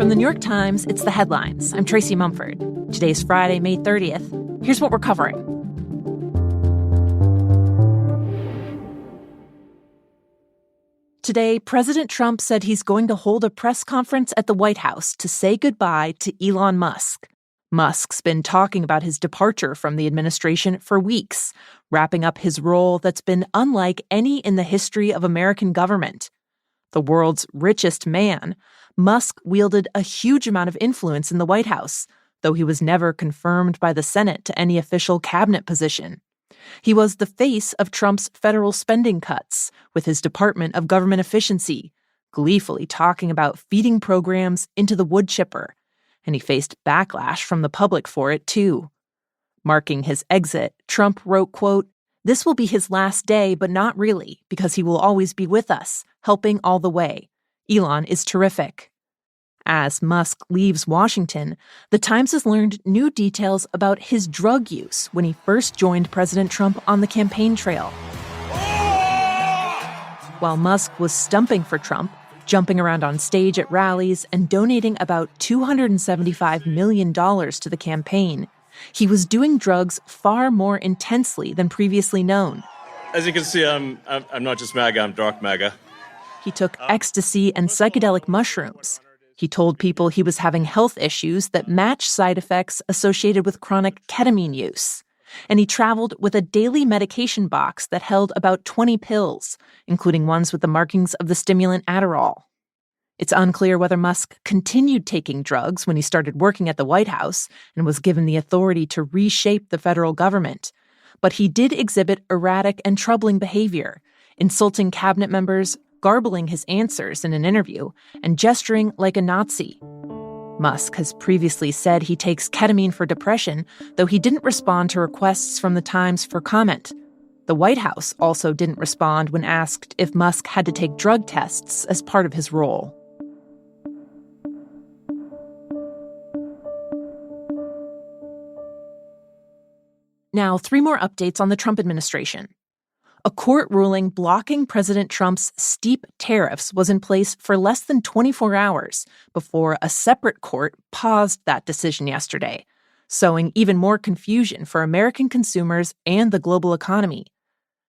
From the New York Times, it's The Headlines. I'm Tracy Mumford. Today's Friday, May 30th. Here's what we're covering. Today, President Trump said he's going to hold a press conference at the White House to say goodbye to Elon Musk. Musk's been talking about his departure from the administration for weeks, wrapping up his role that's been unlike any in the history of American government. The world's richest man, Musk wielded a huge amount of influence in the White House, though he was never confirmed by the Senate to any official cabinet position. He was the face of Trump's federal spending cuts, with his Department of Government Efficiency, gleefully talking about feeding programs into the wood chipper, and he faced backlash from the public for it, too. Marking his exit, Trump wrote, quote, "This will be his last day, but not really, because he will always be with us, helping all the way. Elon is terrific." As Musk leaves Washington, The Times has learned new details about his drug use when he first joined President Trump on the campaign trail. While Musk was stumping for Trump, jumping around on stage at rallies and donating about $275 million to the campaign, he was doing drugs far more intensely than previously known. As you can see, I'm not just MAGA, I'm dark MAGA. He took ecstasy and psychedelic mushrooms. He told people he was having health issues that match side effects associated with chronic ketamine use. And he traveled with a daily medication box that held about 20 pills, including ones with the markings of the stimulant Adderall. It's unclear whether Musk continued taking drugs when he started working at the White House and was given the authority to reshape the federal government. But he did exhibit erratic and troubling behavior, insulting cabinet members, garbling his answers in an interview, and gesturing like a Nazi. Musk has previously said he takes ketamine for depression, though he didn't respond to requests from the Times for comment. The White House also didn't respond when asked if Musk had to take drug tests as part of his role. Now, 3 more updates on the Trump administration. A court ruling blocking President Trump's steep tariffs was in place for less than 24 hours before a separate court paused that decision yesterday, sowing even more confusion for American consumers and the global economy.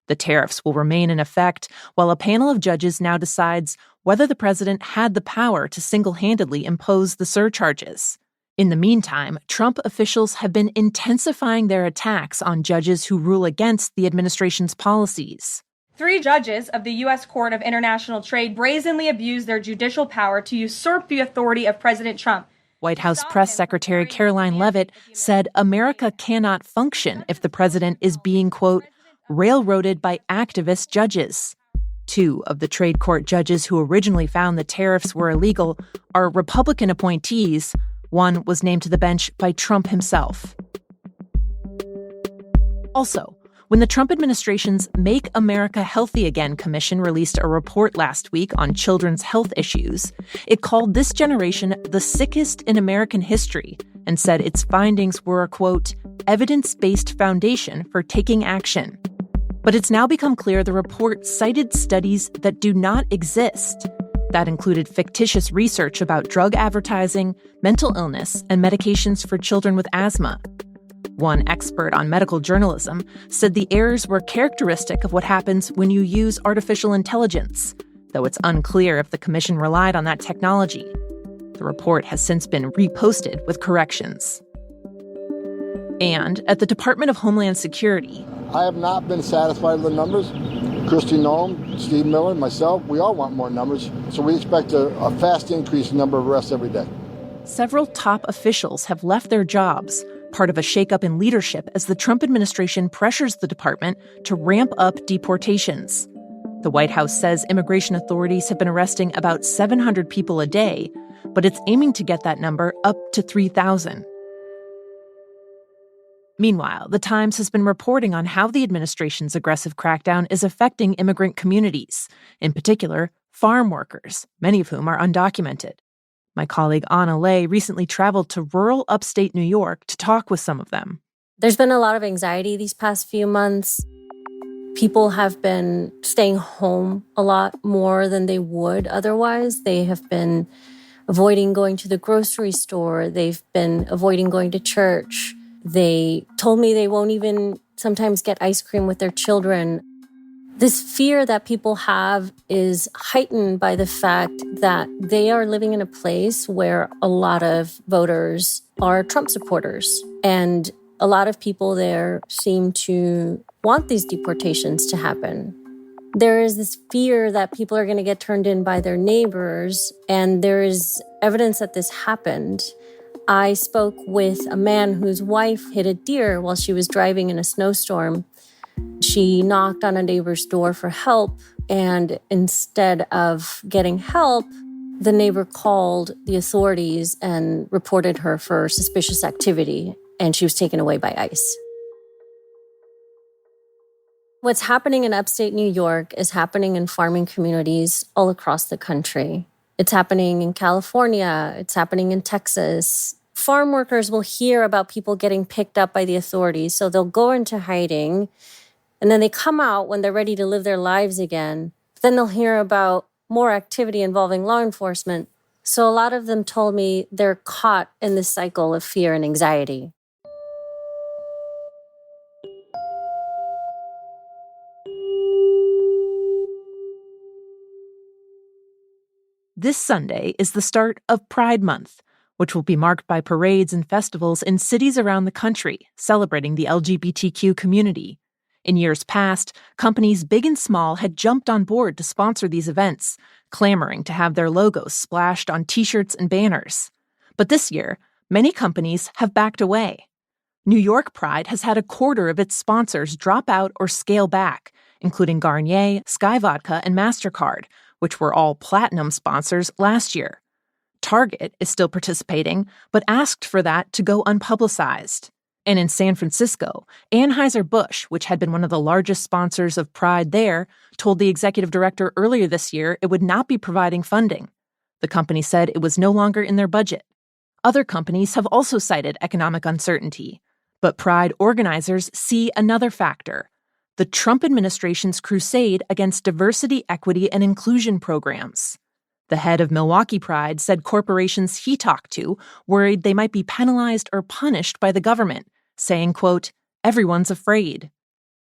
The tariffs will remain in effect while a panel of judges now decides whether the president had the power to single-handedly impose the surcharges. In the meantime, Trump officials have been intensifying their attacks on judges who rule against the administration's policies. 3 judges of the U.S. Court of International Trade brazenly abused their judicial power to usurp the authority of President Trump. White House Press Secretary Caroline Leavitt said America cannot function if the president is being, quote, railroaded by activist judges. 2 of the trade court judges who originally found the tariffs were illegal are Republican appointees. One was named to the bench by Trump himself. Also, when the Trump administration's Make America Healthy Again Commission released a report last week on children's health issues, it called this generation the sickest in American history and said its findings were a, quote, evidence-based foundation for taking action. But it's now become clear the report cited studies that do not exist. That included fictitious research about drug advertising, mental illness, and medications for children with asthma. One expert on medical journalism said the errors were characteristic of what happens when you use artificial intelligence, though it's unclear if the commission relied on that technology. The report has since been reposted with corrections. And at the Department of Homeland Security, I have not been satisfied with the numbers. Kristi Noem, Steve Miller, myself, we all want more numbers, so we expect a fast increase in number of arrests every day. Several top officials have left their jobs, part of a shakeup in leadership as the Trump administration pressures the department to ramp up deportations. The White House says immigration authorities have been arresting about 700 people a day, but it's aiming to get that number up to 3,000. Meanwhile, The Times has been reporting on how the administration's aggressive crackdown is affecting immigrant communities, in particular, farm workers, many of whom are undocumented. My colleague Anna Lay recently traveled to rural upstate New York to talk with some of them. There's been a lot of anxiety these past few months. People have been staying home a lot more than they would otherwise. They have been avoiding going to the grocery store. They've been avoiding going to church. They told me they won't even sometimes get ice cream with their children. This fear that people have is heightened by the fact that they are living in a place where a lot of voters are Trump supporters. And a lot of people there seem to want these deportations to happen. There is this fear that people are going to get turned in by their neighbors, and there is evidence that this happened. I spoke with a man whose wife hit a deer while she was driving in a snowstorm. She knocked on a neighbor's door for help, and instead of getting help, the neighbor called the authorities and reported her for suspicious activity, and she was taken away by ICE. What's happening in upstate New York is happening in farming communities all across the country. It's happening in California. It's happening in Texas. Farm workers will hear about people getting picked up by the authorities, so they'll go into hiding, and then they come out when they're ready to live their lives again. But then they'll hear about more activity involving law enforcement. So a lot of them told me they're caught in this cycle of fear and anxiety. This Sunday is the start of Pride Month, which will be marked by parades and festivals in cities around the country celebrating the LGBTQ community. In years past, companies big and small had jumped on board to sponsor these events, clamoring to have their logos splashed on T-shirts and banners. But this year, many companies have backed away. New York Pride has had a quarter of its sponsors drop out or scale back, including Garnier, Sky Vodka, and MasterCard, which were all platinum sponsors last year. Target is still participating, but asked for that to go unpublicized. And in San Francisco, Anheuser-Busch, which had been one of the largest sponsors of Pride there, told the executive director earlier this year it would not be providing funding. The company said it was no longer in their budget. Other companies have also cited economic uncertainty. But Pride organizers see another factor: the Trump administration's crusade against diversity, equity, and inclusion programs. The head of Milwaukee Pride said corporations he talked to worried they might be penalized or punished by the government, saying, quote, "Everyone's afraid."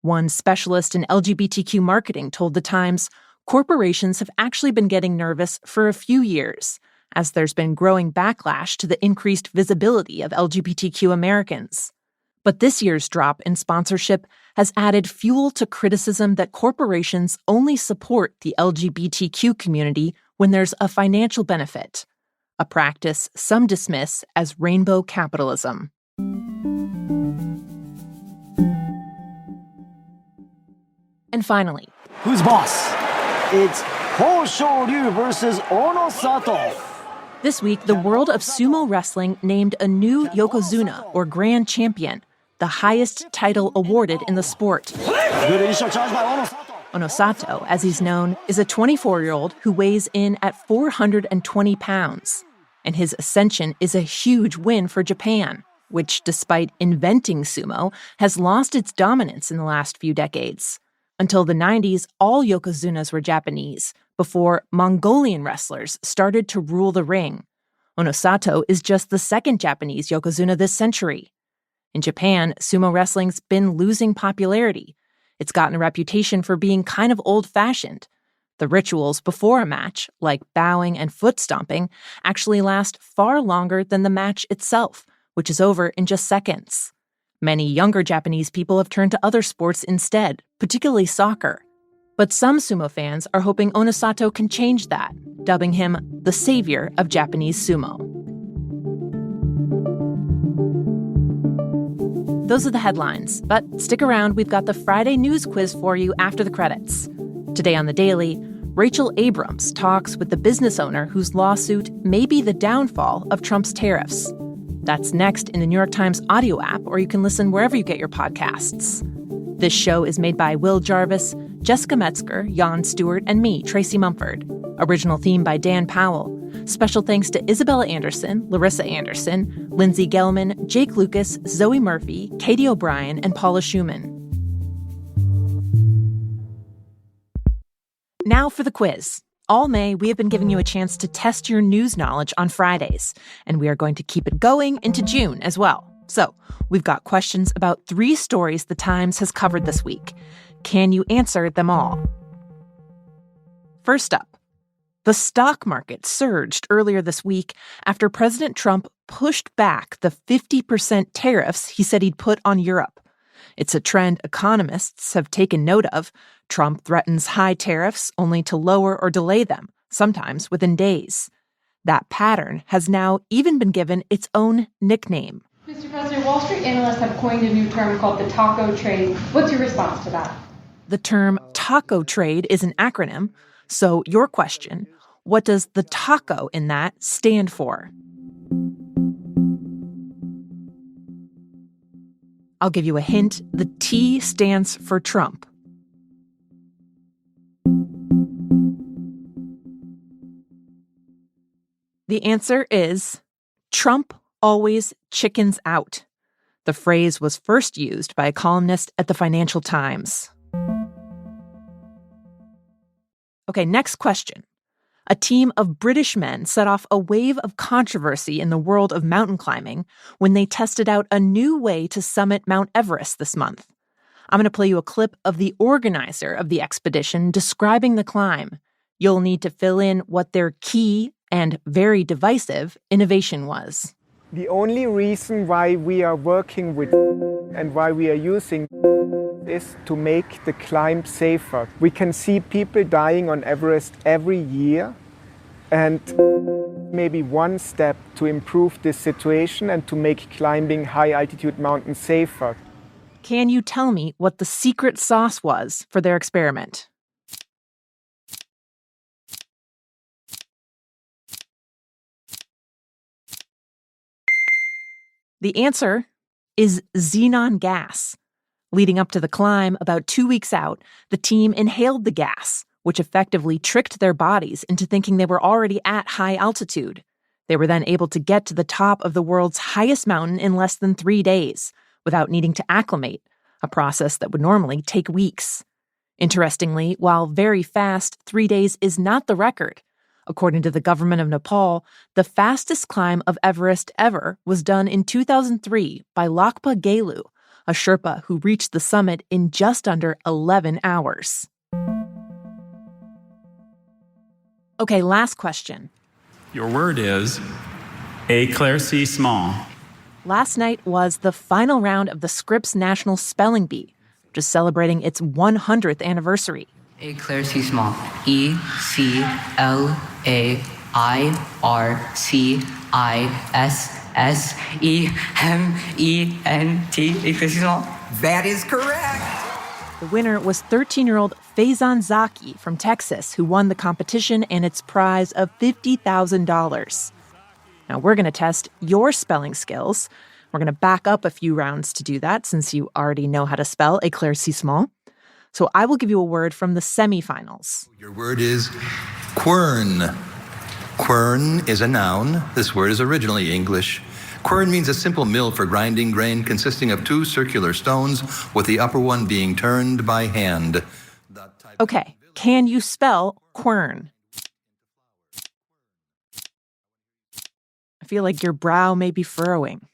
One specialist in LGBTQ marketing told The Times corporations have actually been getting nervous for a few years, as there's been growing backlash to the increased visibility of LGBTQ Americans. But this year's drop in sponsorship has added fuel to criticism that corporations only support the LGBTQ community when there's a financial benefit, a practice some dismiss as rainbow capitalism. And finally, who's boss? It's Ho Shou-ryu versus Ono Sato. This week, the world of sumo wrestling named a new Yokozuna, or Grand Champion, the highest title awarded in the sport. Good initial charge by Ono Sato. Ono Sato, as he's known, is a 24-year-old who weighs in at 420 pounds. And his ascension is a huge win for Japan, which, despite inventing sumo, has lost its dominance in the last few decades. Until the 90s, all Yokozunas were Japanese, before Mongolian wrestlers started to rule the ring. Ono Sato is just the second Japanese Yokozuna this century. In Japan, sumo wrestling's been losing popularity. It's gotten a reputation for being kind of old-fashioned. The rituals before a match, like bowing and foot stomping, actually last far longer than the match itself, which is over in just seconds. Many younger Japanese people have turned to other sports instead, particularly soccer. But some sumo fans are hoping Ono Sato can change that, dubbing him the savior of Japanese sumo. Those are the headlines, but stick around, we've got the Friday news quiz for you after the credits. Today on The Daily, Rachel Abrams talks with the business owner whose lawsuit may be the downfall of Trump's tariffs. That's next in the New York Times audio app, or you can listen wherever you get your podcasts. This show is made by Will Jarvis, Jessica Metzger, Jan Stewart, and me, Tracy Mumford. Original theme by Dan Powell. Special thanks to Isabella Anderson, Larissa Anderson, Lindsay Gelman, Jake Lucas, Zoe Murphy, Katie O'Brien, and Paula Schumann. Now for the quiz. All May, we have been giving you a chance to test your news knowledge on Fridays, and we are going to keep it going into June as well. So, we've got questions about 3 stories the Times has covered this week. Can you answer them all? First up, the stock market surged earlier this week after President Trump pushed back the 50% tariffs he said he'd put on Europe. It's a trend economists have taken note of. Trump threatens high tariffs only to lower or delay them, sometimes within days. That pattern has now even been given its own nickname. Mr. President, Wall Street analysts have coined a new term called the taco trade. What's your response to that? The term taco trade is an acronym. So your question, what does the taco in that stand for? I'll give you a hint. The T stands for Trump. The answer is Trump always chickens out. The phrase was first used by a columnist at the Financial Times. Okay, next question. A team of British men set off a wave of controversy in the world of mountain climbing when they tested out a new way to summit Mount Everest this month. I'm going to play you a clip of the organizer of the expedition describing the climb. You'll need to fill in what their key and very divisive innovation was. The only reason why we are working with and why we are using is to make the climb safer. We can see people dying on Everest every year, and maybe one step to improve this situation and to make climbing high-altitude mountains safer. Can you tell me what the secret sauce was for their experiment? The answer is xenon gas. Leading up to the climb, about 2 weeks out, the team inhaled the gas, which effectively tricked their bodies into thinking they were already at high altitude. They were then able to get to the top of the world's highest mountain in less than 3 days, without needing to acclimate, a process that would normally take weeks. Interestingly, while very fast, 3 days is not the record. According to the government of Nepal, the fastest climb of Everest ever was done in 2003 by Lakpa Gelu, a Sherpa who reached the summit in just under 11 hours. Okay, last question. Your word is éclaircissement. Last night was the final round of the Scripps National Spelling Bee, which is celebrating its 100th anniversary. Éclaircissement. E-C-L-A-I-R-C-I-S-S-E-M-E-N-T. Éclaircissement. That is correct. The winner was 13-year-old Faizan Zaki from Texas, who won the competition and its prize of $50,000. Now, we're going to test your spelling skills. We're going to back up a few rounds to do that, since you already know how to spell éclaircissement. So I will give you a word from the semifinals. Your word is quern. Quern is a noun. This word is originally English. Quern means a simple mill for grinding grain consisting of 2 circular stones, with the upper one being turned by hand. Okay, can you spell quern? I feel like your brow may be furrowing.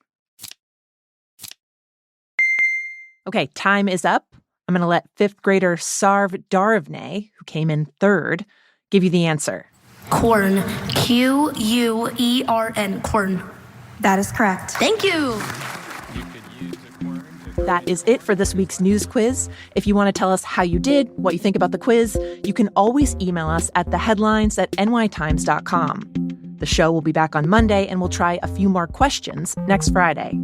Okay, time is up. I'm going to let 5th grader Sarv Daravne, who came in 3rd, give you the answer. Quern. Q-U-E-R-N. Quern. That is correct. Thank you. That is it for this week's news quiz. If you want to tell us how you did, what you think about the quiz, you can always email us at theheadlines@nytimes.com. The show will be back on Monday, and we'll try a few more questions next Friday.